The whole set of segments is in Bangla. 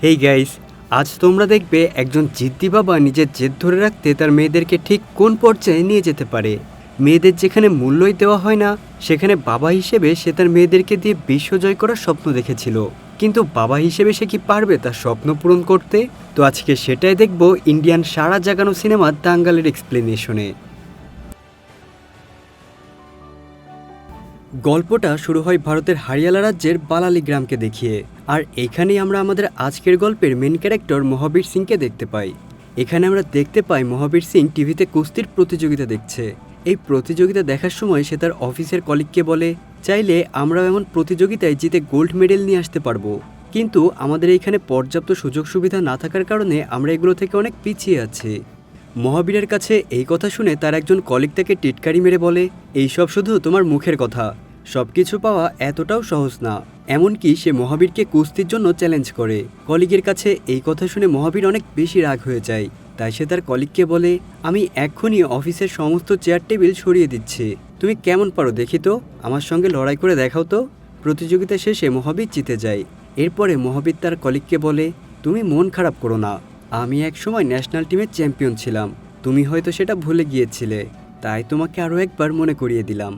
হেই গাইস, আজ তোমরা দেখবে একজন জিদ্দি বাবা নিজের জেদ ধরে রাখতে তার মেয়েদেরকে ঠিক কোন পর্যায়ে নিয়ে যেতে পারে। মেয়েদের যেখানে মূল্যই দেওয়া হয় না, সেখানে বাবা হিসেবে সে তার মেয়েদেরকে দিয়ে বিশ্ব জয় করার স্বপ্ন দেখেছিল। কিন্তু বাবা হিসেবে সে কি পারবে তার স্বপ্ন পূরণ করতে? তো আজকে সেটাই দেখব ইন্ডিয়ান সারা জাগানো সিনেমা দাঙ্গালের এক্সপ্লেনেশনে। গল্পটা শুরু হয় ভারতের হরিয়ানা রাজ্যের বালালি গ্রামকে দেখিয়ে। আর এখানেই আমরা আমাদের আজকের গল্পের মেন ক্যারেক্টার মহাবীর সিংকে দেখতে পাই। এখানে আমরা দেখতে পাই মহাবীর সিং টিভিতে কুস্তির প্রতিযোগিতা দেখছে। এই প্রতিযোগিতা দেখার সময় সে তার অফিসের কলিগকে বলে, চাইলে আমরাও এমন প্রতিযোগিতায় জিতে গোল্ড মেডেল নিয়ে আসতে পারবো, কিন্তু আমাদের এইখানে পর্যাপ্ত সুযোগ সুবিধা না থাকার কারণে আমরা এগুলো থেকে অনেক পিছিয়ে আছি। মহাবীরের কাছে এই কথা শুনে তার একজন কলিগ তাকে টিটকারি মেরে বলে, এইসব শুধু তোমার মুখের কথা, সব কিছু পাওয়া এতটাও সহজ না। এমনকি সে মহাবীরকে কুস্তির জন্য চ্যালেঞ্জ করে। কলিগের কাছে এই কথা শুনে মহাবীর অনেক বেশি রাগ হয়ে যায়। তাই সে তার কলিগকে বলে, আমি এক্ষুনি অফিসের সমস্ত চেয়ার টেবিল সরিয়ে দিচ্ছি, তুমি কেমন পারো দেখি তো, আমার সঙ্গে লড়াই করে দেখাও তো। প্রতিযোগিতা শেষে মহাবীর জিতে যায়। এরপরে মহাবীর তার কলিগকে বলে, তুমি মন খারাপ করো না, আমি একসময় ন্যাশনাল টিমের চ্যাম্পিয়ন ছিলাম, তুমি হয়তো সেটা ভুলে গিয়েছিলে, তাই তোমাকে আরও একবার মনে করিয়ে দিলাম।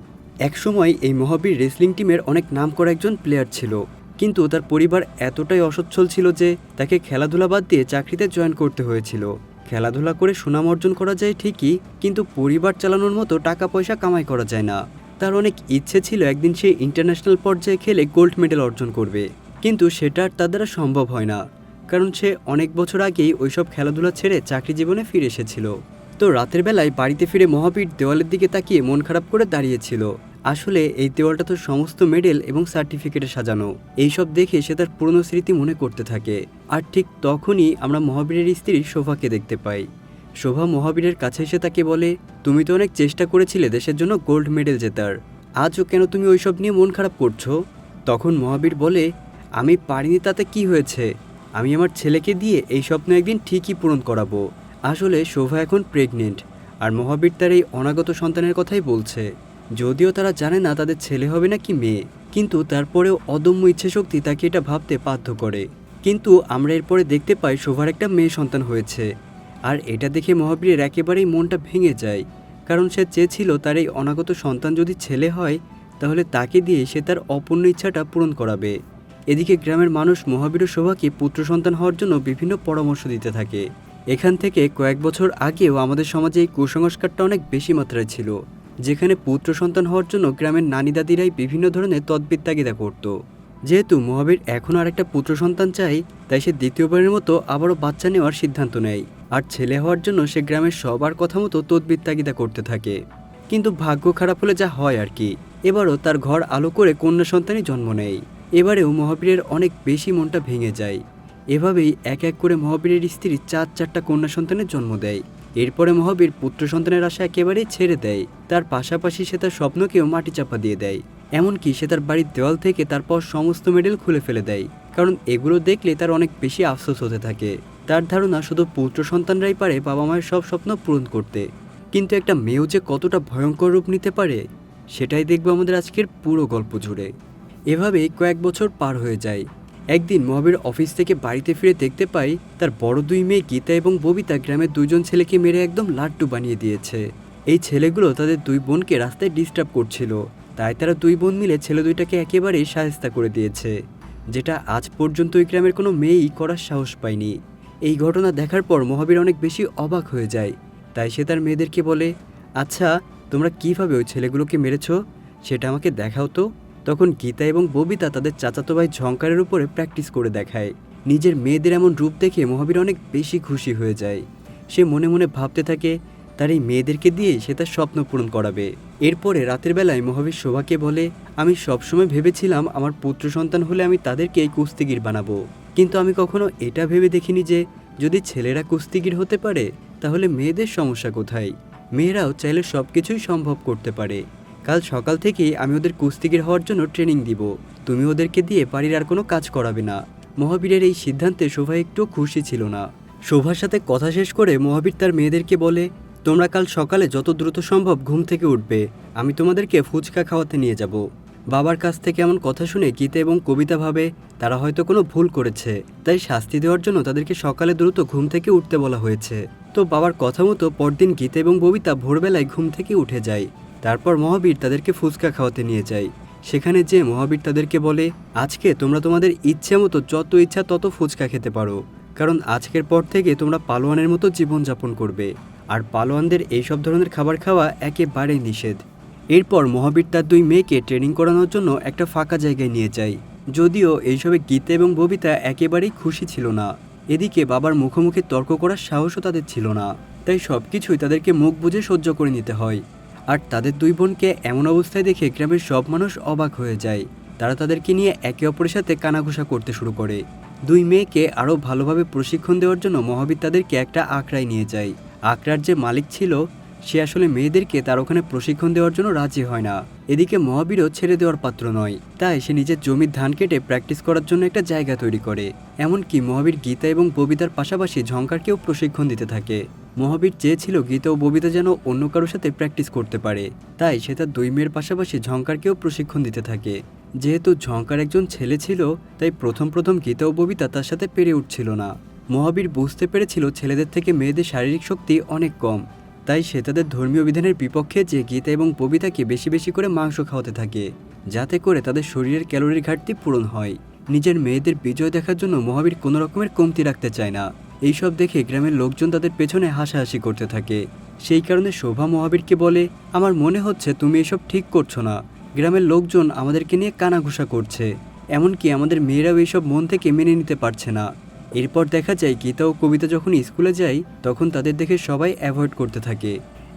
একসময় এই মহাবীর রেসলিং টিমের অনেক নামকরা একজন প্লেয়ার ছিল, কিন্তু তার পরিবার এতটাই অসচ্ছল ছিল যে তাকে খেলাধুলা বাদ দিয়ে চাকরিতে জয়েন করতে হয়েছিল। খেলাধুলা করে সুনাম অর্জন করা যায় ঠিকই, কিন্তু পরিবার চালানোর মতো টাকা পয়সা কামাই করা যায় না। তার অনেক ইচ্ছে ছিল একদিন সে ইন্টারন্যাশনাল পর্যায়ে খেলে গোল্ড মেডেল অর্জন করবে, কিন্তু সেটা আর তার দ্বারা সম্ভব হয় না, কারণ সে অনেক বছর আগেই ওইসব খেলাধুলা ছেড়ে চাকরি জীবনে ফিরে এসেছিল। তো রাতের বেলায় বাড়িতে ফিরে মহাবীর দেওয়ালের দিকে তাকিয়ে মন খারাপ করে দাঁড়িয়েছিল। আসলে এই দেওয়ালটা তো সমস্ত মেডেল এবং সার্টিফিকেটে সাজানো। এইসব দেখে সে তার পুরনো স্মৃতি মনে করতে থাকে। আর ঠিক তখনই আমরা মহাবীরের স্ত্রী শোভাকে দেখতে পাই। শোভা মহাবীরের কাছে এসে তাকে বলে, তুমি তো অনেক চেষ্টা করেছিলে দেশের জন্য গোল্ড মেডেল জেতার, আজও কেন তুমি ওইসব নিয়ে মন খারাপ করছো? তখন মহাবীর বলে, আমি পারিনি তাতে কি হয়েছে, আমি আমার ছেলেকে দিয়ে এই স্বপ্ন একদিন ঠিকই পূরণ করাবো। আসলে শোভা এখন প্রেগনেন্ট, আর মহাবীর তার এই অনাগত সন্তানের কথাই বলছে। যদিও তারা জানে না তাদের ছেলে হবে নাকি মেয়ে, কিন্তু তারপরেও অদম্য ইচ্ছাশক্তি তাকে এটা ভাবতে বাধ্য করে। কিন্তু আমরা এরপরে দেখতে পাই শোভার একটা মেয়ে সন্তান হয়েছে, আর এটা দেখে মহাবীরের একেবারেই মনটা ভেঙে যায়, কারণ সে চেয়েছিল তার এই অনাগত সন্তান যদি ছেলে হয় তাহলে তাকে দিয়ে সে তার অপূর্ণ ইচ্ছাটা পূরণ করাবে। এদিকে গ্রামের মানুষ মহাবীর ও শোভাকে পুত্র সন্তান হওয়ার জন্য বিভিন্ন পরামর্শ দিতে থাকে। এখান থেকে কয়েক বছর আগেও আমাদের সমাজে এই কুসংস্কারটা অনেক বেশি মাত্রায় ছিল, যেখানে পুত্র সন্তান হওয়ার জন্য গ্রামের নানি দাদিরাই বিভিন্ন ধরনের তদবির তাগিদা করত। যেহেতু মহাবীর এখন আর একটা পুত্র সন্তান চাই, তাই সে দ্বিতীয়বারের মতো আবারও বাচ্চা নেওয়ার সিদ্ধান্ত নেয়। আর ছেলে হওয়ার জন্য সে গ্রামের সবার কথা মতো তদবির তাগিদা করতে থাকে। কিন্তু ভাগ্য খারাপ হলে যা হয় আর কি, এবারও তার ঘর আলো করে কন্যা সন্তানই জন্ম নেয়। এবারেও মহাবীরের অনেক বেশি মনটা ভেঙে যায়। এভাবেই এক এক করে মহাবীরের স্ত্রী চারটা কন্যা সন্তানের জন্ম দেয়। এরপরে মহাবীর পুত্র সন্তানের আশা একেবারেই ছেড়ে দেয়। তার পাশাপাশি সে তার স্বপ্নকেও মাটি চাপা দিয়ে দেয়। এমনকি সে তার বাড়ির দেওয়াল থেকে তারপর সমস্ত মেডেল খুলে ফেলে দেয়, কারণ এগুলো দেখলে তার অনেক বেশি আফসোস হতে থাকে। তার ধারণা শুধু পুত্র সন্তানরাই পারে বাবা মায়ের সব স্বপ্ন পূরণ করতে, কিন্তু একটা মেয়েও যে কতটা ভয়ঙ্কর রূপ নিতে পারে সেটাই দেখবো আমাদের আজকের পুরো গল্প জুড়ে। এভাবেই কয়েক বছর পার হয়ে যায়। একদিন মহাবীর অফিস থেকে বাড়িতে ফিরে দেখতে পাই তার বড় দুই মেয়ে গীতা এবং ববিতা গ্রামের দুইজন ছেলেকে মেরে একদম লাড্ডু বানিয়ে দিয়েছে। এই ছেলেগুলো তাদের দুই বোনকে রাস্তায় ডিস্টার্ব করছিল, তাই তারা দুই বোন মিলে ছেলে দুইটাকে একেবারেই শায়েস্তা করে দিয়েছে, যেটা আজ পর্যন্ত ওই গ্রামের কোনো মেয়েই করার সাহস পায়নি। এই ঘটনা দেখার পর মহাবীর অনেক বেশি অবাক হয়ে যায়। তাই সে তার মেয়েদেরকে বলে, আচ্ছা তোমরা কীভাবে ওই ছেলেগুলোকে মেরেছ সেটা আমাকে দেখাও তো। তখন গীতা এবং ববিতা তাদের চাচাতো ভাই ঝঙ্কারের উপরে প্র্যাকটিস করে দেখায়। নিজের মেয়েদের এমন রূপ দেখে মহাবীর অনেক বেশি খুশি হয়ে যায়। সে মনে মনে ভাবতে থাকে তার এই মেয়েদেরকে দিয়ে সে তার স্বপ্ন পূরণ করাবে। এরপরে রাতের বেলায় মহাবীর শোভাকে বলে, আমি সবসময় ভেবেছিলাম আমার পুত্র সন্তান হলে আমি তাদেরকে এই কুস্তিগির বানাবো, কিন্তু আমি কখনো এটা ভেবে দেখিনি যে যদি ছেলেরা কুস্তিগির হতে পারে তাহলে মেয়েদের সমস্যা কোথায়। মেয়েরাও চাইলে সব কিছুই সম্ভব করতে পারে। কাল সকাল থেকেই আমি ওদের কুস্তিগির হওয়ার জন্য ট্রেনিং দিব, তুমি ওদেরকে দিয়ে বাড়ির আর কোনো কাজ করাবে না। মহাবীরের এই সিদ্ধান্তে শোভা একটু খুশি ছিল না। শোভার সাথে কথা শেষ করে মহাবীর তার মেয়েদেরকে বলে, তোমরা কাল সকালে যত দ্রুত সম্ভব ঘুম থেকে উঠবে, আমি তোমাদেরকে ফুচকা খাওয়াতে নিয়ে যাব। বাবার কাছ থেকে এমন কথা শুনে গীতা এবং কবিতা ভাবে তারা হয়তো কোনো ভুল করেছে, তাই শাস্তি দেওয়ার জন্য তাদেরকে সকালে দ্রুত ঘুম থেকে উঠতে বলা হয়েছে। তো বাবার কথা মতো পরদিন গীতা এবং ববিতা ভোরবেলায় ঘুম থেকে উঠে যায়। তারপর মহাবীর তাদেরকে ফুচকা খাওয়াতে নিয়ে যায়। সেখানে যে মহাবীর তাদেরকে বলে, আজকে তোমরা তোমাদের ইচ্ছে মতো যত ইচ্ছা তত ফুচকা খেতে পারো, কারণ আজকের পর থেকে তোমরা পালোয়ানের মতো জীবনযাপন করবে, আর পালোয়ানদের এইসব ধরনের খাবার খাওয়া একেবারেই নিষেধ। এরপর মহাবীর তার দুই মেয়েকে ট্রেনিং করানোর জন্য একটা ফাঁকা জায়গায় নিয়ে যায়। যদিও এইসবে গীতা এবং ববিতা একেবারেই খুশি ছিল না। এদিকে বাবার মুখোমুখি তর্ক করার সাহসও তাদের ছিল না, তাই সব কিছুই তাদেরকে মুখ বুজে সহ্য করে নিতে হয়। আর তাদের দুই বোনকে এমন অবস্থায় দেখে গ্রামের সব মানুষ অবাক হয়ে যায়। তারা তাদেরকে নিয়ে একে অপরের সাথে কানাঘুষা করতে শুরু করে। দুই মেয়েকে আরও ভালোভাবে প্রশিক্ষণ দেওয়ার জন্য মহাবীর তাদেরকে একটা আখড়ায় নিয়ে যায়। আখড়ার যে মালিক ছিল সে আসলে মেয়েদেরকে তার ওখানে প্রশিক্ষণ দেওয়ার জন্য রাজি হয় না। এদিকে মহাবীরও ছেড়ে দেওয়ার পাত্র নয়, তাই সে নিজের জমির ধান কেটে প্র্যাকটিস করার জন্য একটা জায়গা তৈরি করে। এমনকি মহাবীর গীতা এবং ববিতার পাশাপাশি ঝঙ্কারকেও প্রশিক্ষণ দিতে থাকে। মহাবীর চেয়েছিল গীতা ও ববিতা যেন অন্য কারোর সাথে প্র্যাকটিস করতে পারে, তাই সে তার দুই মেয়ের পাশাপাশি ঝঙ্কারকেও প্রশিক্ষণ দিতে থাকে। যেহেতু ঝঙ্কার একজন ছেলে ছিল, তাই প্রথম প্রথম গীতা ও ববিতা তার সাথে পেরে উঠছিল না। মহাবীর বুঝতে পেরেছিল ছেলেদের থেকে মেয়েদের শারীরিক শক্তি অনেক কম, তাই সে তাদের ধর্মীয় বিধানের বিপক্ষে যে গীতা এবং ববিতাকে বেশি বেশি করে মাংস খাওয়াতে থাকে, যাতে করে তাদের শরীরের ক্যালোরির ঘাটতি পূরণ হয়। নিজের মেয়েদের বিজয় দেখার জন্য মহাবীর কোনো রকমের কমতি রাখতে চায় না। এইসব দেখে গ্রামের লোকজন তাদের পেছনে হাসাহাসি করতে থাকে। সেই কারণে শোভা মহাবীরকে বলে, আমার মনে হচ্ছে তুমি এসব ঠিক করছো না। গ্রামের লোকজন আমাদেরকে নিয়ে কানাঘুষা করছে, এমনকি আমাদের মেয়েরাও এইসব মন থেকে মেনে নিতে পারছে না। এরপর দেখা যায় গীতা ও কবিতা যখন স্কুলে যায় তখন তাদের দেখে সবাই অ্যাভয়েড করতে থাকে।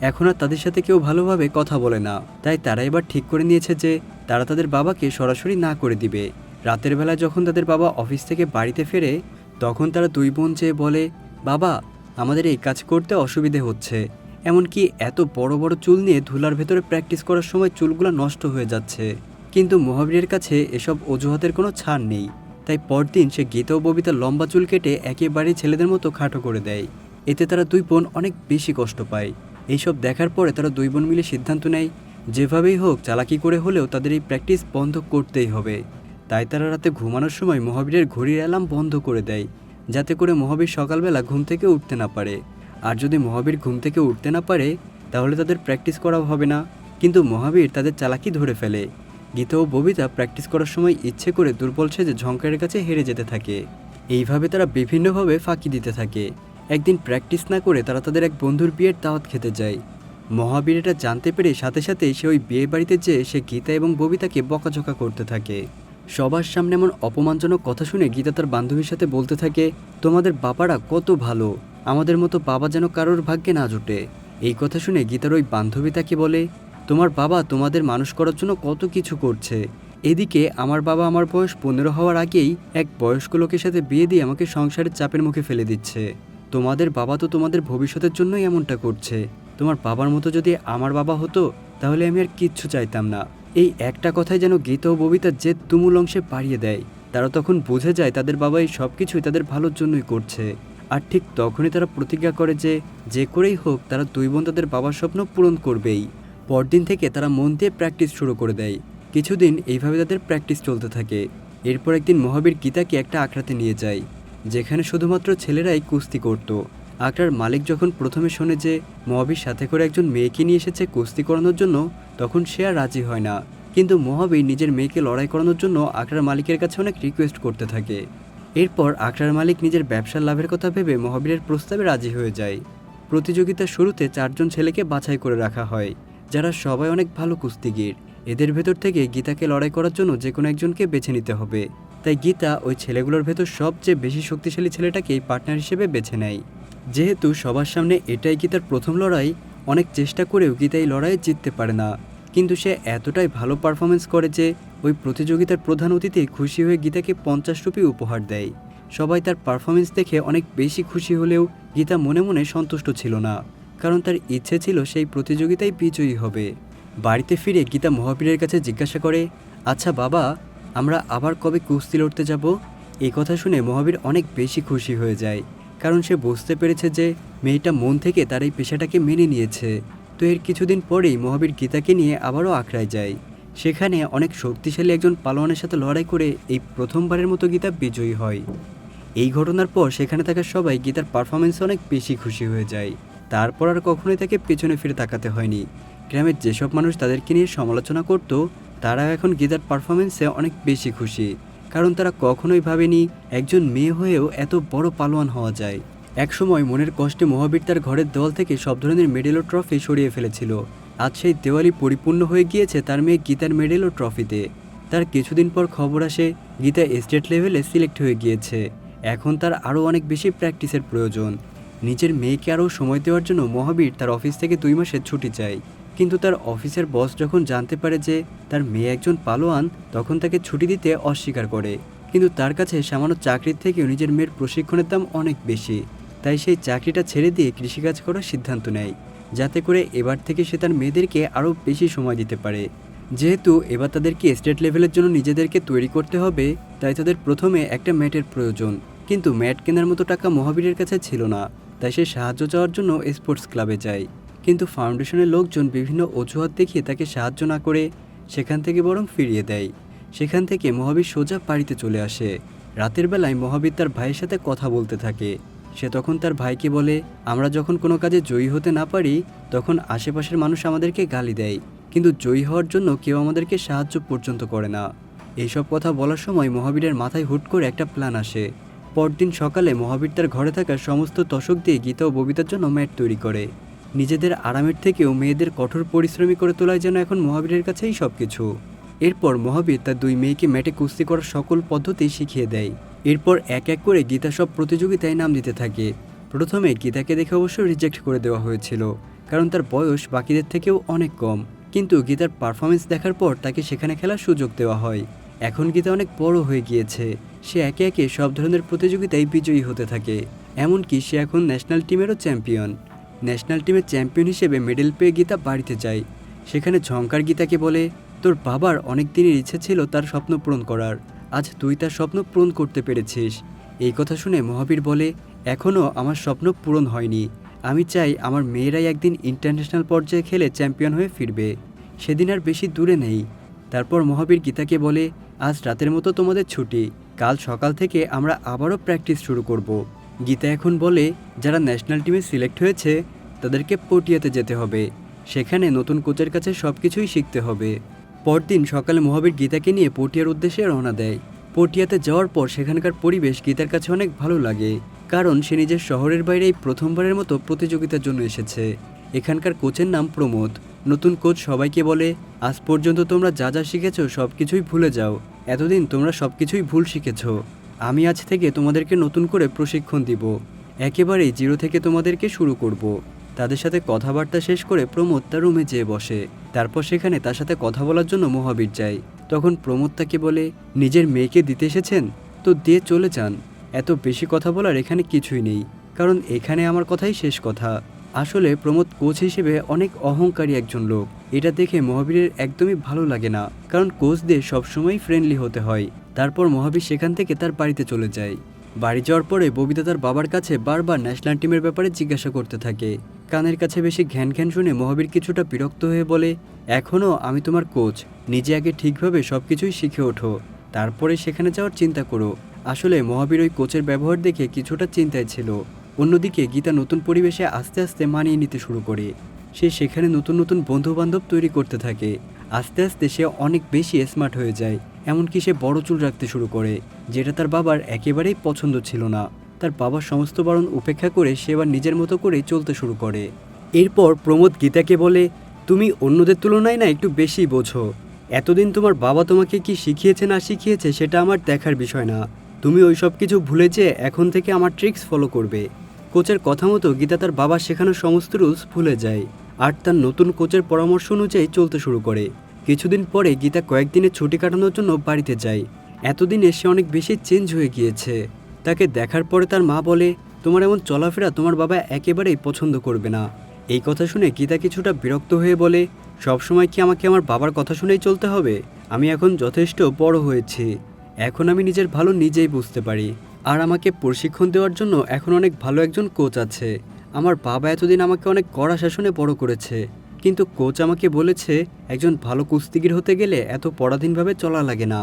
এখন আর তাদের সাথে কেউ ভালোভাবে কথা বলে না, তাই তারা এবার ঠিক করে নিয়েছে যে তারা তাদের বাবাকে সরাসরি না করে দিবে। রাতের বেলা যখন তাদের বাবা অফিস থেকে বাড়িতে ফেরে তখন তারা দুই বোন চেয়ে বলে, বাবা, আমাদের এই কাজ করতে অসুবিধে হচ্ছে, এমনকি এত বড় বড় চুল নিয়ে ধুলার ভেতরে প্র্যাকটিস করার সময় চুলগুলো নষ্ট হয়ে যাচ্ছে। কিন্তু মহাবীরের কাছে এসব অজুহাতের কোনো ছাড় নেই, তাই পরদিন সে গীতা ও ববিতার লম্বা চুল কেটে একেবারেই ছেলেদের মতো খাটো করে দেয়। এতে তারা দুই বোন অনেক বেশি কষ্ট পায়। এইসব দেখার পরে তারা দুই বোন মিলে সিদ্ধান্ত নেয় যেভাবেই হোক চালাকি করে হলেও তাদের এই প্র্যাকটিস বন্ধ করতেই হবে। তাই তারা রাতে ঘুমানোর সময় মহাবীরের ঘড়ির অ্যালার্ম বন্ধ করে দেয়, যাতে করে মহাবীর সকালবেলা ঘুম থেকে উঠতে না পারে। আর যদি মহাবীর ঘুম থেকে উঠতে না পারে তাহলে তাদের প্র্যাকটিস করাও হবে না। কিন্তু মহাবীর তাদের চালাকি ধরে ফেলে। গীতা ও ববিতা প্র্যাকটিস করার সময় ইচ্ছে করে দুর্বল সেজে ঝঙ্কারের কাছে হেরে যেতে থাকে। এইভাবে তারা বিভিন্নভাবে ফাঁকি দিতে থাকে। একদিন প্র্যাকটিস না করে তারা তাদের এক বন্ধুর বিয়ের দাওয়াত খেতে যায়। মহাবীর এটা জানতে পেরে সাথে সাথেই সে ওই বিয়ে বাড়িতে যেয়ে সে গীতা এবং ববিতাকে বকাঝকা করতে থাকে। সবার সামনে এমন অপমানজনক কথা শুনে গীতা তার বান্ধবীর সাথে বলতে থাকে, তোমাদের বাবারা কত ভালো, আমাদের মতো বাবা যেন কারোর ভাগ্যে না জোটে। এই কথা শুনে গীতার ওই বান্ধবী তাকে বলে, তোমার বাবা তোমাদের মানুষ করার জন্য কত কিছু করছে, এদিকে আমার বাবা আমার বয়স 15 হওয়ার আগেই এক বয়স্ক লোকের সাথে বিয়ে দিয়ে আমাকে সংসারের চাপের মুখে ফেলে দিচ্ছে। তোমাদের বাবা তো তোমাদের ভবিষ্যতের জন্যই এমনটা করছে। তোমার বাবার মতো যদি আমার বাবা হতো তাহলে আমি আর কিচ্ছু চাইতাম না। এই একটা কথাই যেন গীতা ও ববিতার জেদ তুমুল অংশে বাড়িয়ে দেয়। তারা তখন বুঝে যায় তাদের বাবা এই সব কিছুই তাদের ভালোর জন্যই করছে। আর ঠিক তখনই তারা প্রতিজ্ঞা করে যে করেই হোক তারা দুই বোন তাদের বাবার স্বপ্ন পূরণ করবেই। পরদিন থেকে তারা মন দিয়ে প্র্যাকটিস শুরু করে দেয়। কিছুদিন এইভাবে তাদের প্র্যাকটিস চলতে থাকে। এরপর একদিন মহাবীর গীতাকে একটা আখড়াতে নিয়ে যায়, যেখানে শুধুমাত্র ছেলেরাই কুস্তি করত। আখড়ার মালিক যখন প্রথমে শোনে যে মহাবীর সাথে করে একজন মেয়েকে নিয়ে এসেছে কুস্তি করানোর জন্য, তখন সে আর রাজি হয় না। কিন্তু মহাবীর নিজের মেয়েকে লড়াই করানোর জন্য আখড়ার মালিকের কাছে অনেক রিকোয়েস্ট করতে থাকে। এরপর আখড়ার মালিক নিজের ব্যবসার লাভের কথা ভেবে মহাবীরের প্রস্তাবে রাজি হয়ে যায়। প্রতিযোগিতার শুরুতে 4 জন ছেলেকে বাছাই করে রাখা হয়, যারা সবাই অনেক ভালো কুস্তিগির। এদের ভেতর থেকে গীতাকে লড়াই করার জন্য যে কোনো একজনকে বেছে নিতে হবে। তাই গীতা ওই ছেলেগুলোর ভেতর সবচেয়ে বেশি শক্তিশালী ছেলেটাকেই পার্টনার হিসেবে বেছে নেয়। যেহেতু সবার সামনে এটাই গীতার প্রথম লড়াই, অনেক চেষ্টা করেও গীতা এই লড়াইয়ে জিততে পারে না। কিন্তু সে এতটাই ভালো পারফরমেন্স করে যে ওই প্রতিযোগিতার প্রধান অতিথি খুশি হয়ে গীতাকে 50 রুপি উপহার দেয়। সবাই তার পারফরমেন্স দেখে অনেক বেশি খুশি হলেও গীতা মনে মনে সন্তুষ্ট ছিল না, কারণ তার ইচ্ছে ছিল সেই প্রতিযোগিতায় বিজয়ী হবে। বাড়িতে ফিরে গীতা মহাবীরের কাছে জিজ্ঞাসা করে, আচ্ছা বাবা, আমরা আবার কবে কুস্তি লড়তে যাব? এই কথা শুনে মহাবীর অনেক বেশি খুশি হয়ে যায়, কারণ সে বুঝতে পেরেছে যে মেয়েটা মন থেকে তার এই পেশাটাকে মেনে নিয়েছে। তো এর কিছুদিন পরেই মহাবীর গীতাকে নিয়ে আবারও আখড়ায় যায়। সেখানে অনেক শক্তিশালী একজন পালোয়ানের সাথে লড়াই করে এই প্রথমবারের মতো গীতা বিজয়ী হয়। এই ঘটনার পর সেখানে থাকা সবাই গীতার পারফরমেন্সে অনেক বেশি খুশি হয়ে যায়। তারপর আর কখনোই তাকে পেছনে ফিরে তাকাতে হয়নি। গ্রামের যেসব মানুষ তাদেরকে নিয়ে সমালোচনা করত, তারা এখন গীতার পারফরমেন্সে অনেক বেশি খুশি, কারণ তারা কখনোই ভাবেনি একজন মেয়ে হয়েও এত বড় পালোয়ান হওয়া যায়। একসময় মনের কষ্টে মহাবীর তার ঘরের দেওয়াল থেকে সব ধরনের মেডেল ও ট্রফি সরিয়ে ফেলেছিল। আজ সেই দেওয়ালই পরিপূর্ণ হয়ে গিয়েছে তার মেয়ে গীতার মেডেল ও ট্রফিতে। তার কিছুদিন পর খবর আসে গীতা স্টেট লেভেলে সিলেক্ট হয়ে গিয়েছে। এখন তার আরও অনেক বেশি প্র্যাকটিসের প্রয়োজন। নিজের মেয়েকে আরও সময় দেওয়ার জন্য মহাবীর তার অফিস থেকে 2 মাসের ছুটি চায়। কিন্তু তার অফিসের বস যখন জানতে পারে যে তার মেয়ে একজন পালোয়ান, তখন তাকে ছুটি দিতে অস্বীকার করে। কিন্তু তার কাছে সামান্য চাকরির থেকেও নিজের মেয়ের প্রশিক্ষণের দাম অনেক বেশি। তাই সেই চাকরিটা ছেড়ে দিয়ে কৃষিকাজ করার সিদ্ধান্ত নেয়, যাতে করে এবার থেকে সে তার মেয়েদেরকে আরও বেশি সময় দিতে পারে। যেহেতু এবার তাদেরকে স্টেট লেভেলের জন্য নিজেদেরকে তৈরি করতে হবে, তাই তাদের প্রথমে একটা ম্যাটের প্রয়োজন। কিন্তু ম্যাট কেনার মতো টাকা মহাবীরের কাছে ছিল না। তাই সে সাহায্য চাওয়ার জন্য স্পোর্টস ক্লাবে যায়। কিন্তু ফাউন্ডেশনের লোকজন বিভিন্ন অজুহাত দেখিয়ে তাকে সাহায্য না করে সেখান থেকে বরং ফিরিয়ে দেয়। সেখান থেকে মহাবীর সোজা বাড়িতে চলে আসে। রাতের বেলায় মহাবীর তার ভাইয়ের সাথে কথা বলতে থাকে। সে তখন তার ভাইকে বলে, আমরা যখন কোনো কাজে জয়ী হতে না পারি, তখন আশেপাশের মানুষ আমাদেরকে গালি দেয়, কিন্তু জয়ী হওয়ার জন্য কেউ আমাদেরকে সাহায্য পর্যন্ত করে না। এইসব কথা বলার সময় মহাবীরের মাথায় হুট করে একটা প্ল্যান আসে। পরদিন সকালে মহাবীর তার ঘরে থাকা সমস্ত তোশক দিয়ে গীতা ও ববিতার জন্য ম্যাট তৈরি করে। নিজেদের আরামের থেকেও মেয়েদের কঠোর পরিশ্রমী করে তোলায় যেন এখন মহাবীরের কাছেই সব কিছু। এরপর মহাবীর তার 2 মেয়েকে ম্যাটে কুস্তি করার সকল পদ্ধতি শিখিয়ে দেয়। এরপর এক এক করে গীতা সব প্রতিযোগিতায় নাম দিতে থাকে। প্রথমে গীতাকে দেখে অবশ্য রিজেক্ট করে দেওয়া হয়েছিল, কারণ তার বয়স বাকিদের থেকেও অনেক কম। কিন্তু গীতার পারফরমেন্স দেখার পর তাকে সেখানে খেলার সুযোগ দেওয়া হয়। এখন গীতা অনেক বড় হয়ে গিয়েছে। সে একে একে সব ধরনের প্রতিযোগিতায় বিজয়ী হতে থাকে। এমনকি সে এখন ন্যাশনাল টিমেরও চ্যাম্পিয়ন। ন্যাশনাল টিমের চ্যাম্পিয়ন হিসেবে মেডেল পেয়ে গীতা বাড়িতে যায়। সেখানে ঝঙ্কার গীতাকে বলে, তোর বাবার অনেক দিনের ইচ্ছে ছিল তার স্বপ্ন পূরণ করার, আজ তুই তার স্বপ্ন পূরণ করতে পেরেছিস। এই কথা শুনে মহাবীর বলে, এখনও আমার স্বপ্ন পূরণ হয়নি। আমি চাই আমার মেয়েরাই একদিন ইন্টারন্যাশনাল পর্যায়ে খেলে চ্যাম্পিয়ন হয়ে ফিরবে। সেদিন আর বেশি দূরে নেই। তারপর মহাবীর গীতাকে বলে, আজ রাতের মতো তোমাদের ছুটি, কাল সকাল থেকে আমরা আবারও প্র্যাকটিস শুরু করব। গীতা এখন বলে, যারা ন্যাশনাল টিমে সিলেক্ট হয়েছে তাদেরকে পটিয়াতে যেতে হবে। সেখানে নতুন কোচের কাছে সব কিছুই শিখতে হবে। পরদিন সকালে মহাবীর গীতাকে নিয়ে পটিয়ার উদ্দেশ্যে রওনা দেয়। পটিয়াতে যাওয়ার পর সেখানকার পরিবেশ গীতার কাছে অনেক ভালো লাগে, কারণ সে নিজের শহরের বাইরে এই প্রথমবারের মতো প্রতিযোগিতার জন্য এসেছে। এখানকার কোচের নাম প্রমোদ। নতুন কোচ সবাইকে বলে, আজ পর্যন্ত তোমরা যা যা শিখেছ সব কিছুই ভুলে যাও। এতদিন তোমরা সব কিছুই ভুল শিখেছ। আমি আজ থেকে তোমাদেরকে নতুন করে প্রশিক্ষণ দিব। একেবারেই জিরো থেকে তোমাদেরকে শুরু করব। তাদের সাথে কথাবার্তা শেষ করে প্রমোদ তার রুমে যেয়ে বসে। তারপর সেখানে তার সাথে কথা বলার জন্য মহাবীর যায়। তখন প্রমোদ তাকে বলে, নিজের মেয়েকে দিতে এসেছেন তো দিয়ে চলে যান। এত বেশি কথা বলার এখানে কিছুই নেই, কারণ এখানে আমার কথাই শেষ কথা। আসলে প্রমোদ কোচ হিসেবে অনেক অহংকারী একজন লোক। এটা দেখে মহাবীরের একদমই ভালো লাগে না, কারণ কোচদের সবসময় ফ্রেন্ডলি হতে হয়। তারপর মহাবীর সেখান থেকে তার বাড়িতে চলে যায়। বাড়ি যাওয়ার পরে ববিতা তার বাবার কাছে বারবার ন্যাশনাল টিমের ব্যাপারে জিজ্ঞাসা করতে থাকে। কানের কাছে বেশি ঘ্যান ঘ্যান শুনে মহাবীর কিছুটা বিরক্ত হয়ে বলে, এখনও আমি তোমার কোচ, নিজে আগে ঠিকভাবে সব কিছুই শিখে ওঠো, তারপরে সেখানে যাওয়ার চিন্তা করো। আসলে মহাবীর ওই কোচের ব্যবহার দেখে কিছুটা চিন্তায় ছিল। অন্যদিকে গীতা নতুন পরিবেশে আস্তে আস্তে মানিয়ে নিতে শুরু করে। সে সেখানে নতুন নতুন বন্ধুবান্ধব তৈরি করতে থাকে। আস্তে আস্তে সে অনেক বেশি স্মার্ট হয়ে যায়। এমনকি সে বড় চুল রাখতে শুরু করে, যেটা তার বাবার একেবারেই পছন্দ ছিল না। তার বাবার সমস্ত বারণ উপেক্ষা করে সে এবার নিজের মতো করে চলতে শুরু করে। এরপর প্রমোদ গীতাকে বলে, তুমি অন্যদের তুলনায় না একটু বেশি বোঝো। এতদিন তোমার বাবা তোমাকে কি শিখিয়েছে না শিখিয়েছে সেটা আমার দেখার বিষয় না। তুমি ওই সব কিছু ভুলে যেয়ে এখন থেকে আমার ট্রিক্স ফলো করবে। কোচের কথা মতো গীতা তার বাবার শেখানো সমস্ত রুলস ভুলে যায়, আর তার নতুন কোচের পরামর্শ অনুযায়ী চলতে শুরু করে। কিছুদিন পরে গীতা কয়েকদিনের ছুটি কাটানোর জন্য বাড়িতে যায়। এতদিনে সে অনেক বেশি চেঞ্জ হয়ে গিয়েছে। তাকে দেখার পরে তার মা বলে, তোমার এমন চলাফেরা তোমার বাবা একেবারেই পছন্দ করবে না। এই কথা শুনে গীতা কিছুটা বিরক্ত হয়ে বলে, সবসময় কি আমাকে আমার বাবার কথা শুনেই চলতে হবে? আমি এখন যথেষ্ট বড় হয়েছি। এখন আমি নিজের ভালো নিজেই বুঝতে পারি। আর আমাকে প্রশিক্ষণ দেওয়ার জন্য এখন অনেক ভালো একজন কোচ আছে। আমার বাবা এতদিন আমাকে অনেক কড়া শাসনে বড় করেছে, কিন্তু কোচ আমাকে বলেছে একজন ভালো কুস্তিগির হতে গেলে এত পরাধীনভাবে চলা লাগে না,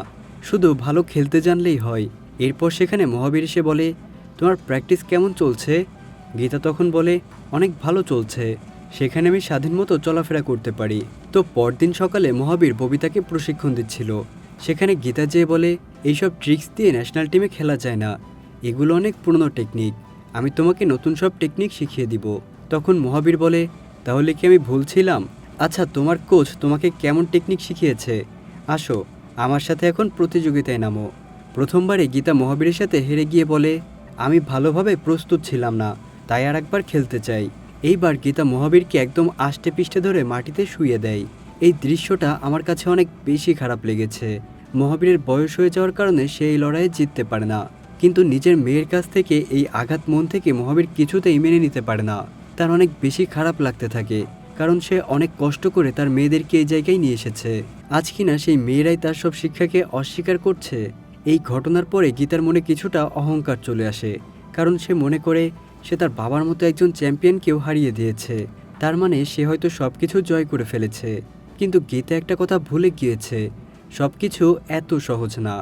শুধু ভালো খেলতে জানলেই হয়। এরপর সেখানে মহাবীর এসে বলে, তোমার প্র্যাকটিস কেমন চলছে? গীতা তখন বলে, অনেক ভালো চলছে, সেখানে আমি স্বাধীন মতো চলাফেরা করতে পারি। তো পরদিন সকালে মহাবীর ববিতাকে প্রশিক্ষণ দিচ্ছিল। সেখানে গীতা যেয়ে বলে, এইসব ট্রিক্স দিয়ে ন্যাশনাল টিমে খেলা যায় না, এগুলো অনেক পুরনো টেকনিক, আমি তোমাকে নতুন সব টেকনিক শিখিয়ে দিব। তখন মহাবীর বলে, তাহলে কি আমি ভুল ছিলাম? আচ্ছা, তোমার কোচ তোমাকে কেমন টেকনিক শিখিয়েছে? আসো, আমার সাথে এখন প্রতিযোগিতায় নামো। প্রথমবারে গীতা মহাবীরের সাথে হেরে গিয়ে বলে, আমি ভালোভাবে প্রস্তুত ছিলাম না, তাই আর একবার খেলতে চাই। এইবার গীতা মহাবীরকে একদম আষ্টে পিষ্টে ধরে মাটিতে শুইয়ে দেয়। এই দৃশ্যটা আমার কাছে অনেক বেশি খারাপ লেগেছে। মহাবীরের বয়স হয়ে যাওয়ার কারণে সে এই লড়াইয়ে জিততে পারে না, কিন্তু নিজের মেয়ের কাছ থেকে এই আঘাত মন থেকে মহাবীর কিছুতেই মেনে নিতে পারে না। তার অনেক বেশি খারাপ লাগতে থাকে, কারণ সে অনেক কষ্ট করে তার মেয়েদেরকে এই জায়গায় নিয়ে এসেছে। আজ কিনা সেই মেয়েরাই তার সব শিক্ষাকে অস্বীকার করছে। এই ঘটনার পরে গীতার মনে কিছুটা অহংকার চলে আসে, কারণ সে মনে করে সে তার বাবার মতো একজন চ্যাম্পিয়নকেও হারিয়ে দিয়েছে, তার মানে সে হয়তো সব কিছু জয় করে ফেলেছে। কিন্তু গীতা একটা কথা ভুলে গিয়েছে, সব কিছু এত সহজ না।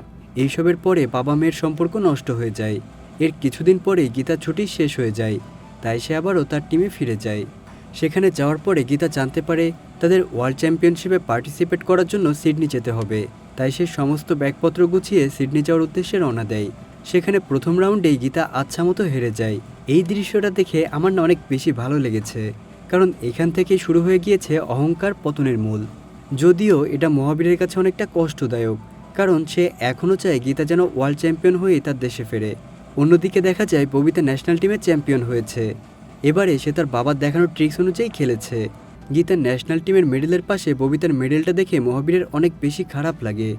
এইসবের পরে বাবা মেয়ের সম্পর্ক নষ্ট হয়ে যায়। এর কিছুদিন পরে গীতার ছুটি শেষ হয়ে যায়, তাই সে আবারও তার টিমে ফিরে যায়। সেখানে যাওয়ার পরে গীতা জানতে পারে তাদের ওয়ার্ল্ড চ্যাম্পিয়নশিপে পার্টিসিপেট করার জন্য সিডনি যেতে হবে, তাই সে সমস্ত ব্যাগপত্র গুছিয়ে সিডনি যাওয়ার উদ্দেশ্যে রওনা দেয়। সেখানে প্রথম রাউন্ডেই গীতা আচ্ছা মতো হেরে যায়। এই দৃশ্যটা দেখে আমার না অনেক বেশি ভালো লেগেছে, কারণ এখান থেকেই শুরু হয়ে গিয়েছে অহংকার পতনের মূল। যদিও এটা মহাবীরের কাছে অনেকটা কষ্টদায়ক, কারণ সে এখনও চায় গীতা যেন ওয়ার্ল্ড চ্যাম্পিয়ন হয়ে তার দেশে ফেরে। অন্যদিকে দেখা যায় ববিতা ন্যাশনাল টিমের চ্যাম্পিয়ন হয়েছে। এবারে সে তার বাবার দেখানো ট্রিক্স অনুযায়ী খেলেছে। গীতার ন্যাশনাল টিমের মেডেলের পাশে ববিতার মেডেলটা দেখে মহাবীরের অনেক বেশি খারাপ লাগে।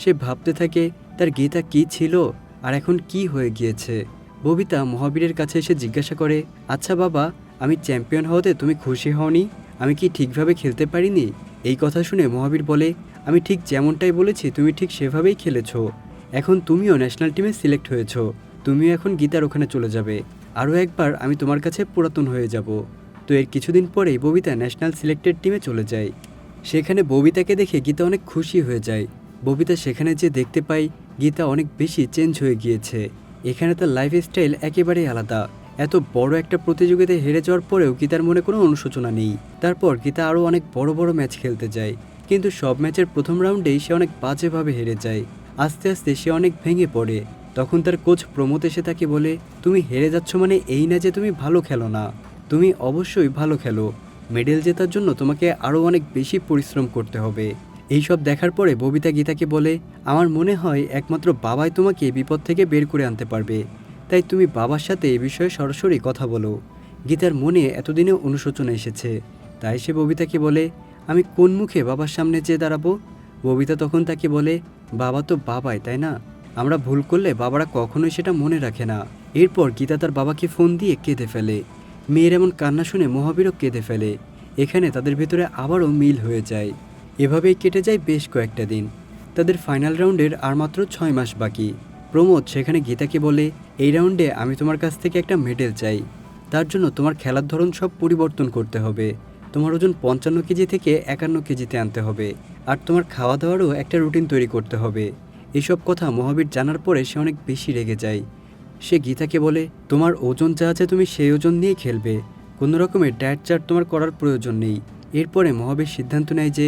সে ভাবতে থাকে তার গীতা কি ছিল আর এখন কি হয়ে গিয়েছে। ববিতা মহাবীরের কাছে এসে জিজ্ঞাসা করে, আচ্ছা বাবা, আমি চ্যাম্পিয়ন হওয়াতে তুমি খুশি হওনি? আমি কি ঠিকভাবে খেলতে পারিনি? এই কথা শুনে মহাবীর বলে, আমি ঠিক যেমনটাই বলেছি তুমি ঠিক সেভাবেই খেলেছো। এখন তুমিও ন্যাশনাল টিমে সিলেক্ট হয়েছো, তুমিও এখন গীতার ওখানে চলে যাবে। আরও একবার আমি তোমার কাছে পুরাতন হয়ে যাব। তো এর কিছুদিন পরেই ববিতা ন্যাশনাল সিলেক্টেড টিমে চলে যায়। সেখানে ববিতাকে দেখে গীতা অনেক খুশি হয়ে যায়। ববিতা সেখানে যে দেখতে পায় গীতা অনেক বেশি চেঞ্জ হয়ে গিয়েছে। এখানে তার লাইফস্টাইল একেবারেই আলাদা। এত বড় একটা প্রতিযোগিতায় হেরে যাওয়ার পরেও গীতার মনে কোনো অনুশোচনা নেই। তারপর গীতা আরও অনেক বড় বড় ম্যাচ খেলতে যায়, কিন্তু সব ম্যাচের প্রথম রাউন্ডেই সে অনেক বাজেভাবে হেরে যায়। আস্তে আস্তে সে অনেক ভেঙে পড়ে। তখন তার কোচ প্রমোদ এসে তাকে বলে, তুমি হেরে যাচ্ছ মানে এই না যে তুমি ভালো খেলো না, তুমি অবশ্যই ভালো খেলো। মেডেল জেতার জন্য তোমাকে আরও অনেক বেশি পরিশ্রম করতে হবে। এইসব দেখার পরে ববিতা গীতাকে বলে, আমার মনে হয় একমাত্র বাবাই তোমাকে বিপদ থেকে বের করে আনতে পারবে, তাই তুমি বাবার সাথে এই বিষয়ে সরাসরি কথা বলো। গীতার মনে এতদিনে অনুশোচনা এসেছে, তাই সে ববিতাকে বলে, আমি কোন মুখে বাবার সামনে যেয়ে দাঁড়াবো? ববিতা তখন তাকে বলে, বাবা তো বাবাই, তাই না? আমরা ভুল করলে বাবারা কখনোই সেটা মনে রাখে না। এরপর গীতা তার বাবাকে ফোন দিয়ে কেঁদে ফেলে। মেয়ের এমন কান্না শুনে মহাবীরও কেঁদে ফেলে। এখানে তাদের ভেতরে আবারও মিল হয়ে যায়। এভাবেই কেটে যায় বেশ কয়েকটা দিন। তাদের ফাইনাল রাউন্ডের আর মাত্র 6 মাস বাকি। প্রমোদ সেখানে গীতাকে বলে, এই রাউন্ডে আমি তোমার কাছ থেকে একটা মেডেল চাই। তার জন্য তোমার খেলার ধরন সব পরিবর্তন করতে হবে। তোমার ওজন 55 কেজি থেকে 51 কেজিতে আনতে হবে, আর তোমার খাওয়া দাওয়ারও একটা রুটিন তৈরি করতে হবে। এসব কথা মহাবীর জানার পরে সে অনেক বেশি রেগে যায়। সে গীতাকে বলে, তোমার ওজন যা আছে তুমি সেই ওজন নিয়েই খেলবে, কোনো রকমের ডায়েট চার্ট তোমার করার প্রয়োজন নেই। এরপরে মহাবীর সিদ্ধান্ত নেয় যে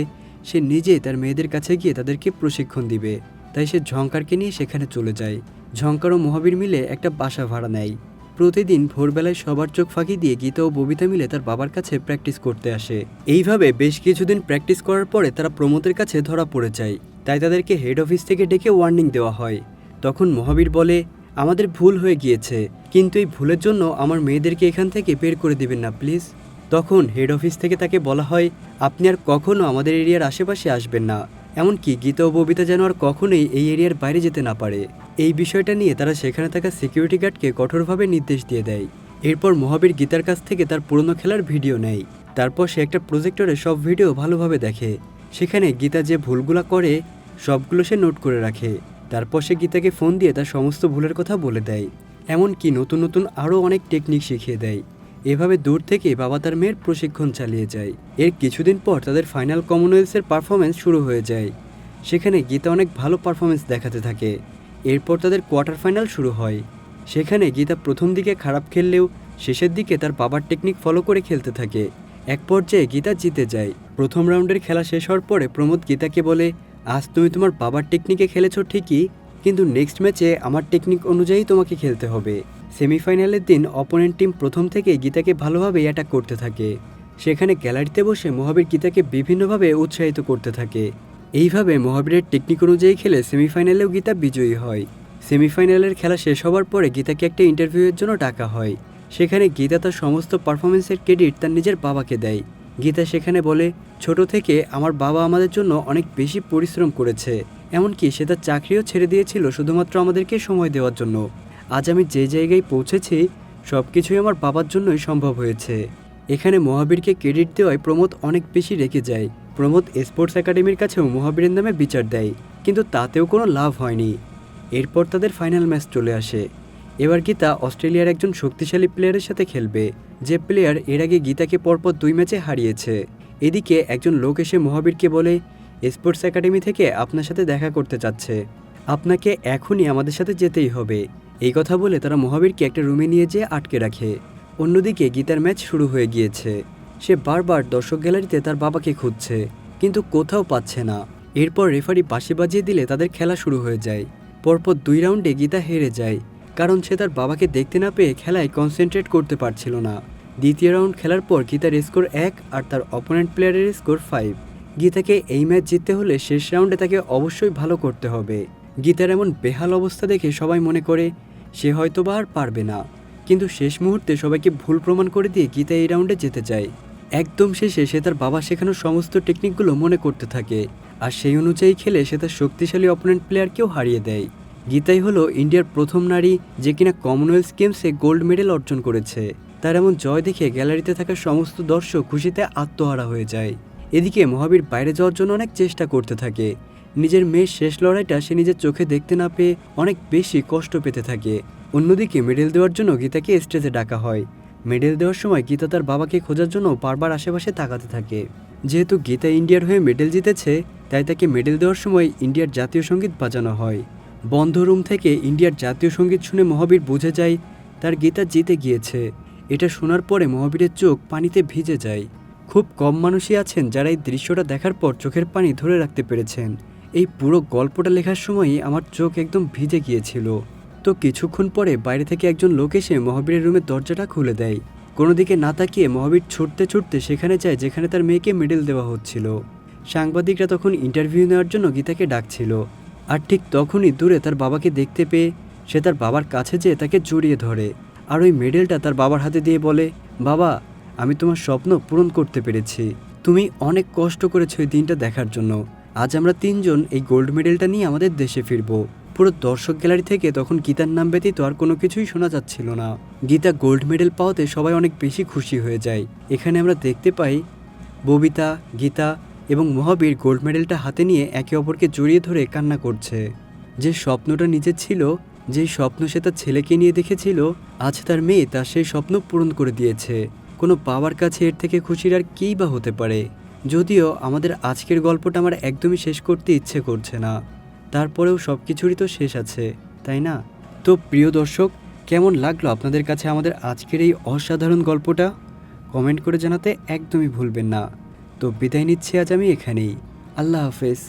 সে নিজে তার মেয়েদের কাছে গিয়ে তাদেরকে প্রশিক্ষণ দিবে। তাই সে ঝঙ্কারকে নিয়ে সেখানে চলে যায়। ঝঙ্কার ও মহাবীর মিলে একটা বাসা ভাড়া নেয়। প্রতিদিন ভোরবেলায় সবার চোখ ফাঁকি দিয়ে গীতা ও ববিতা মিলে তার বাবার কাছে প্র্যাকটিস করতে আসে। এইভাবে বেশ কিছুদিন প্র্যাকটিস করার পরে তারা প্রমোদের কাছে ধরা পড়ে যায়, তাই তাদেরকে হেড অফিস থেকে ডেকে ওয়ার্নিং দেওয়া হয়। তখন মহাবীর বলে, আমাদের ভুল হয়ে গিয়েছে, কিন্তু এই ভুলের জন্য আমার মেয়েদেরকে এখান থেকে বের করে দিবেন না প্লিজ। তখন হেড অফিস থেকে তাকে বলা হয়, আপনি আর কখনও আমাদের এরিয়ার আশেপাশে আসবেন না, এমনকি গীতা ও ববিতা যেন আর কখনোই এই এরিয়ার বাইরে যেতে না পারে। এই বিষয়টা নিয়ে তারা সেখানে থাকা সিকিউরিটি গার্ডকে কঠোরভাবে নির্দেশ দিয়ে দেয়। এরপর মহাবীর গীতার কাছ থেকে তার পুরনো খেলার ভিডিও নেয়। তারপর সে একটা প্রজেক্টরে সব ভিডিও ভালোভাবে দেখে। সেখানে গীতা যে ভুলগুলো করে সবগুলো সে নোট করে রাখে। তারপর সে গীতাকে ফোন দিয়ে তার সমস্ত ভুলের কথা বলে দেয়, এমনকি নতুন নতুন আরও অনেক টেকনিক শিখিয়ে দেয়। এভাবে দূর থেকে বাবা তার মেয়ের প্রশিক্ষণ চালিয়ে যায়। এর কিছুদিন পর তাদের ফাইনাল কমনওয়েলথের পারফরমেন্স শুরু হয়ে যায়। সেখানে গীতা অনেক ভালো পারফরমেন্স দেখাতে থাকে। এরপর তাদের কোয়ার্টার ফাইনাল শুরু হয়। সেখানে গীতা প্রথম দিকে খারাপ খেললেও শেষের দিকে তার বাবার টেকনিক ফলো করে খেলতে থাকে। এক পর্যায়ে গীতা জিতে যায়। প্রথম রাউন্ডের খেলা শেষ হওয়ার পরে প্রমোদ গীতাকে বলে, আজ তুমি তোমার বাবার টেকনিকে খেলেছো ঠিকই, কিন্তু নেক্সট ম্যাচে আমার টেকনিক অনুযায়ী তোমাকে খেলতে হবে। সেমিফাইনালের দিন অপোনেন্ট টিম প্রথম থেকে গীতাকে ভালোভাবে অ্যাটাক করতে থাকে। সেখানে গ্যালারিতে বসে মহাবীর গীতাকে বিভিন্নভাবে উৎসাহিত করতে থাকে। এইভাবে মহাবীরের টেকনিক অনুযায়ী খেলে সেমিফাইনালেও গীতা বিজয়ী হয়। সেমিফাইনালের খেলা শেষ হওয়ার পরে গীতাকে একটা ইন্টারভিউয়ের জন্য ডাকা হয়। সেখানে গীতা তার সমস্ত পারফরমেন্সের ক্রেডিট তার নিজের বাবাকে দেয়। গীতা সেখানে বলে, ছোট থেকে আমার বাবা আমাদের জন্য অনেক বেশি পরিশ্রম করেছে, এমনকি সে তার চাকরিও ছেড়ে দিয়েছিল শুধুমাত্র আমাদেরকে সময় দেওয়ার জন্য। আজ আমি যে জায়গায় পৌঁছেছি সব কিছুই আমার বাবার জন্যই সম্ভব হয়েছে। এখানে মহাবীরকে ক্রেডিট দেওয়ায় প্রমোদ অনেক বেশি রেগে যায়। প্রমোদ স্পোর্টস একাডেমির কাছেও মহাবীরের নামে বিচার দেয়, কিন্তু তাতেও কোনো লাভ হয়নি। এরপর তাদের ফাইনাল ম্যাচ চলে আসে। এবার গীতা অস্ট্রেলিয়ার একজন শক্তিশালী প্লেয়ারের সাথে খেলবে, যে প্লেয়ার এর আগে গীতাকে পরপর 2 ম্যাচে হারিয়েছে। এদিকে একজন লোক এসে মহাবীরকে বলে, স্পোর্টস একাডেমি থেকে আপনার সাথে দেখা করতে চাচ্ছে, আপনাকে এখনই আমাদের সাথে যেতেই হবে। এই কথা বলে তারা মহাবীরকে একটা রুমে নিয়ে যেয়ে আটকে রাখে। অন্যদিকে গীতার ম্যাচ শুরু হয়ে গিয়েছে। সে বারবার দর্শক গ্যালারিতে তার বাবাকে খুঁজছে, কিন্তু কোথাও পাচ্ছে না। এরপর রেফারি বাঁশি বাজিয়ে দিলে তাদের খেলা শুরু হয়ে যায়। পরপর 2 রাউন্ডে গীতা হেরে যায়, কারণ সে তার বাবাকে দেখতে না পেয়ে খেলায় কনসেন্ট্রেট করতে পারছিল না। দ্বিতীয় রাউন্ড খেলার পর গীতার স্কোর 1 আর তার অপোনেন্ট প্লেয়ারের স্কোর 5। গীতাকে এই ম্যাচ জিততে হলে শেষ রাউন্ডে তাকে অবশ্যই ভালো করতে হবে। গীতার এমন বেহাল অবস্থা দেখে সবাই মনে করে সে হয়তোবা আর পারবে না, কিন্তু শেষ মুহূর্তে সবাইকে ভুল প্রমাণ করে দিয়ে গীতা এই রাউন্ডে যেতে যায়। একদম শেষে সে তার বাবা শেখানো সমস্ত টেকনিকগুলো মনে করতে থাকে, আর সেই অনুযায়ী খেলে সে তার শক্তিশালী অপোনেন্ট প্লেয়ারকেও হারিয়ে দেয়। গীতাই হলো ইন্ডিয়ার প্রথম নারী যে কিনা কমনওয়েলথ গেমসে গোল্ড মেডেল অর্জন করেছে। তার এমন জয় দেখে গ্যালারিতে থাকা সমস্ত দর্শক খুশিতে আত্মহারা হয়ে যায়। এদিকে মহাবীর বাইরে যাওয়ার জন্য অনেক চেষ্টা করতে থাকে। নিজের মেয়ের শেষ লড়াইটা সে নিজের চোখে দেখতে না পেয়ে অনেক বেশি কষ্ট পেতে থাকে। অন্যদিকে মেডেল দেওয়ার জন্য গীতাকে স্টেজে ডাকা হয়। মেডেল দেওয়ার সময় গীতা তার বাবাকে খোঁজার জন্য বারবার আশেপাশে তাকাতে থাকে। যেহেতু গীতা ইন্ডিয়ার হয়ে মেডেল জিতেছে, তাই তাকে মেডেল দেওয়ার সময় ইন্ডিয়ার জাতীয় সঙ্গীত বাজানো হয়। বন্ধ রুম থেকে ইন্ডিয়ার জাতীয় সঙ্গীত শুনে মহাবীর বুঝে যায় তার গীতা জিতে গিয়েছে। এটা শোনার পরে মহাবীরের চোখ পানিতে ভিজে যায়। খুব কম মানুষই আছেন যারা এই দৃশ্যটা দেখার পর চোখের পানি ধরে রাখতে পেরেছেন। এই পুরো গল্পটা লেখার সময়ই আমার চোখ একদম ভিজে গিয়েছিল। তো কিছুক্ষণ পরে বাইরে থেকে একজন লোক এসে মহাবীরের রুমের দরজাটা খুলে দেয়। কোনো দিকে না তাকিয়ে মহাবীর ছুটতে ছুটতে সেখানে যায় যেখানে তার মেয়েকে মেডেল দেওয়া হচ্ছিল। সাংবাদিকরা তখন ইন্টারভিউ নেওয়ার জন্য গীতাকে ডাকছিল, আর ঠিক তখনই দূরে তার বাবাকে দেখতে পেয়ে সে তার বাবার কাছে যেয়ে তাকে জড়িয়ে ধরে, আর ওই মেডেলটা তার বাবার হাতে দিয়ে বলে, বাবা, আমি তোমার স্বপ্ন পূরণ করতে পেরেছি। তুমি অনেক কষ্ট করেছো এই দিনটা দেখার জন্য। আজ আমরা 3 জন এই গোল্ড মেডেলটা নিয়ে আমাদের দেশে ফিরবো। পুরো দর্শক গ্যালারি থেকে তখন গীতার নাম ব্যতীত আর কোনো কিছুই শোনা যাচ্ছিল না। গীতা গোল্ড মেডেল পাওয়াতে সবাই অনেক বেশি খুশি হয়ে যায়। এখানে আমরা দেখতে পাই ববিতা, গীতা এবং মহাবীর গোল্ড মেডেলটা হাতে নিয়ে একে অপরকে জড়িয়ে ধরে কান্না করছে। যে স্বপ্নটা নিজের ছিল, যেই স্বপ্ন সে তার ছেলেকে নিয়ে দেখেছিল, আজ তার মেয়ে তার সেই স্বপ্ন পূরণ করে দিয়েছে। কোনো বাবার কাছে এর থেকে খুশির আর কী বা হতে পারে। যদিও আমাদের আজকের গল্পটা আমার একদমই শেষ করতে ইচ্ছে করছে না, তারপরেও সব কিছুরই তো শেষ আছে, তাই না? তো প্রিয় দর্শক, কেমন লাগলো আপনাদের কাছে আমাদের আজকের এই অসাধারণ গল্পটা? কমেন্ট করে জানাতে একদমই ভুলবেন না। তো বিদায় নিচ্ছি আজ আমি এখানেই। আল্লাহ হাফেজ।